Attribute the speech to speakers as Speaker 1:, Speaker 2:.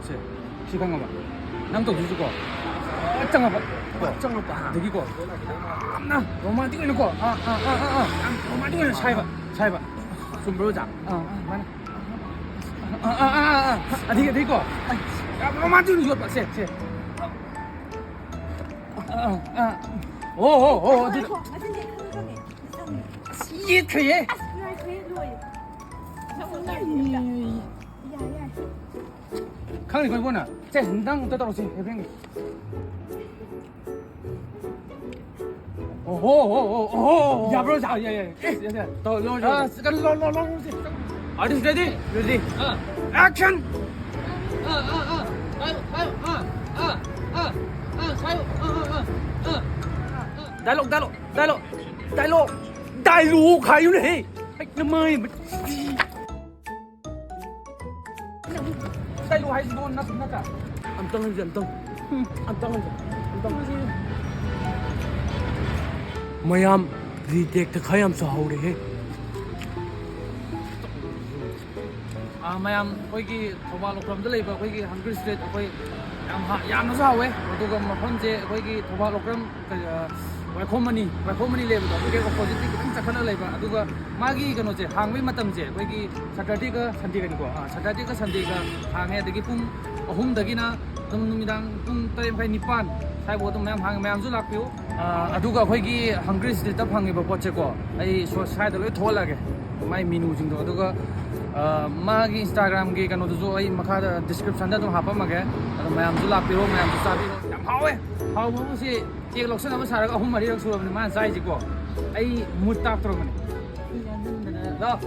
Speaker 1: 세 시간 남도 주주고 짱아봐 짱아봐 되기고 나 로만틱 있는 거 로만틱 있는 차이봐 좀 보자 되기고 로만틱 있는 거 세 오오오也可以看你会问了在很当得到了谁那边哦呀不是啥也到老这个老Are you ready? Ready. Action. Dialogue 係要你，係咪？Dialogue 係講乜㗎？Anh Tông. Mayam retake 睇咁就好咧。mayam ꯑꯩꯈꯣꯏꯒꯤ ꯊꯧꯕꯥꯜ ꯂꯣꯛꯀ꯭ꯔꯝꯗ ꯂꯩꯕ ꯑꯩꯈꯣꯏꯒꯤ ꯍꯪꯒꯔ street ꯑꯩꯈꯣꯏ ꯌꯥꯝꯅꯁꯨ ꯍꯥꯎꯋꯦ ꯑꯗꯨꯒ ꯃꯐꯝꯁꯦ ꯑꯩꯈꯣꯏꯒꯤ ꯊꯧꯕꯥꯜ ꯂꯣꯛꯀ꯭ꯔꯝ ꯋꯥꯏꯈꯣꯝ ꯃꯅꯤ ꯂꯩꯕꯗꯣ ꯑꯗꯨꯒꯤ ꯑꯣꯄꯣꯖꯤꯠꯇꯤ ꯈꯤꯇꯪ ꯆꯠꯈꯠꯂ ꯂꯩꯕ ꯑꯗꯨꯒ ꯃꯥꯒꯤ ꯀꯩꯅꯣꯁꯦ ꯍꯥꯡꯕꯒꯤ ꯃꯇꯝꯁꯦ ꯑꯩꯈꯣꯏꯒꯤ ꯁꯇꯔꯗꯦꯒ ꯁꯟꯗꯦꯒꯅꯤꯀꯣ ꯁꯇꯔꯗꯦꯒ ꯁꯟꯗꯦꯒ ꯍꯥꯡꯉꯦ ꯑꯗꯒꯤ ꯄꯨꯡ 3ꯗꯒꯤꯅ ꯑꯗꯨꯝ ꯅꯨꯃꯤꯗꯥꯡ ꯄꯨꯡ 8:30 ꯁꯥꯏꯕꯨ ꯑꯗꯨꯝ ꯃꯌꯥꯝ ꯍꯥꯡꯉꯦ ꯃꯌꯥꯝꯁꯨ ꯂꯥꯛꯄꯤꯌꯨ ꯑꯗꯨꯒ ꯑꯩꯈꯣꯏꯒꯤ ꯍꯪꯒꯔꯤ ꯁ꯭ꯇ꯭ꯔꯤꯠꯇ ꯐꯪꯉꯤꯕ ꯄꯣꯠꯁꯦꯀꯣ ꯑꯩ ꯁ꯭ꯋꯥꯏꯗ ꯂꯣꯏ ꯊꯣꯛꯍꯜꯂꯒꯦ ꯃꯥꯏ ꯃꯦꯅꯨꯁꯤꯡꯗꯣ ꯑꯗꯨꯒ ꯃꯥꯒꯤ ꯏꯟꯁꯇꯥꯒ꯭ꯔꯥꯝꯒꯤ ꯀꯩꯅꯣꯗꯨꯁꯨ ꯑꯩ ꯃꯈꯥꯗ ꯗꯤꯁꯀ꯭ꯔꯤꯞꯁꯟꯗ ꯑꯗꯨꯝ ꯍꯥꯞꯄꯝꯃꯒꯦ ꯑꯗꯣ ꯃꯌꯥꯝꯁꯨ ꯂꯥꯛꯄꯤꯔꯣ ꯃꯌꯥꯝꯁꯨ ꯆꯥꯕꯤꯔꯣ ꯌꯥꯝ ꯍꯥꯎꯋꯦ ꯍꯥꯎꯕꯕꯨꯁꯤ ꯆꯦꯛ ꯂꯧꯁꯟꯅꯕ ꯁꯥꯔꯒ 3-4ꯔꯛ ꯁꯨꯔꯕꯅꯤ ꯃꯥꯅ ꯆꯥꯏꯁꯤꯀꯣ ꯑꯩ ꯃꯨꯠ ꯇꯥꯛꯇ꯭ꯔꯕꯅꯤ ꯂꯥꯛ